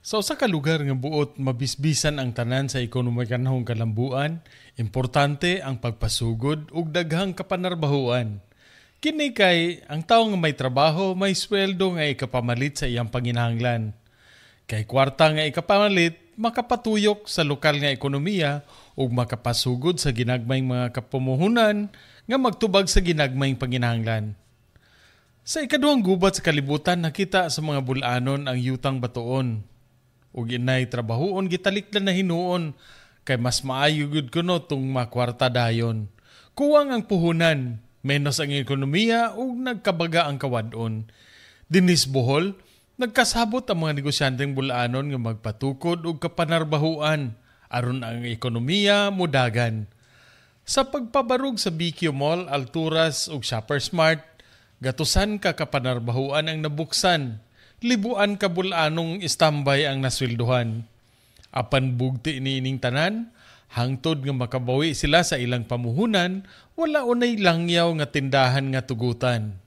Sa usa ka lugar nga buot mabisbisan ang tanan sa ekonomikanhong kalambuan, importante ang pagpasugod ug daghang kapanarbahuan. Kini kay ang tawo nga may trabaho may sweldo nga ikapamalit sa iyang panginahanglan. Kay kwarta nga ikapamalit makapatuyok sa lokal nga ekonomiya ug makapasugod sa ginagmayng mga kapumuhunan nga magtubag sa ginagmayng panginahanglan. Sa ikaduhang gubat sa kalibutan nakita sa mga bulanon ang yutang batuon. Ug inay trabahoon gitalikdan na hinuon kay mas maayo gud kuno tung makwarta dayon. Kuwang ang puhunan, menos ang ekonomiya ug nagkabaga ang kawadon. Dinis Bohol, nagkasabot ang mga negosyanteng bulanon nga magpatukod og kapanarbahuan aron ang ekonomiya mudagan. Sa pagpabarug sa BQ Mall, Alturas ug Shoppers Mart, gatusan ka kapanarbahuan ang nabuksan. Libuan ka bulanong istambay ang nasweldohan. Apan bugti niining tanan, hangtod nga makabawi sila sa ilang pamuhunan, wala unay langyaw nga tindahan nga tugutan.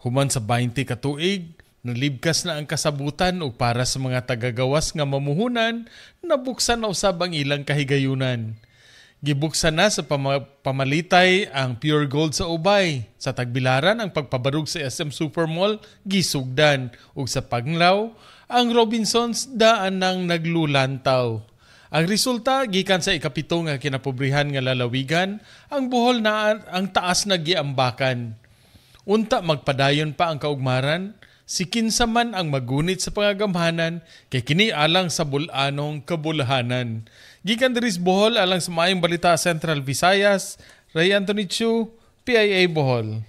Human sa 20 ka tuig, nalibkas na ang kasabutan ug para sa mga tagagawas nga mamuhunan, nabuksan na usab ang ilang kahigayunan. Gibuksan na sa pamalitay ang Pure Gold sa Ubay. Sa Tagbilaran, ang pagpabarug sa SM Supermall, gisugdan. Ug sa Panglaw, ang Robinsons daan nang naglulantaw. Ang resulta, gikan sa ikapito nga kinapobrihan nga lalawigan, ang Bohol na ang taas na giambakan. Unta magpadayon pa ang kaugmaran, si kinsa man ang magunit sa pangagamhanan, kay kini alang sa bulanong kabulahanan. Gikan diris Bohol alang sa maayong balita Central Visayas, Ray Anthony Chu, PIA Bohol.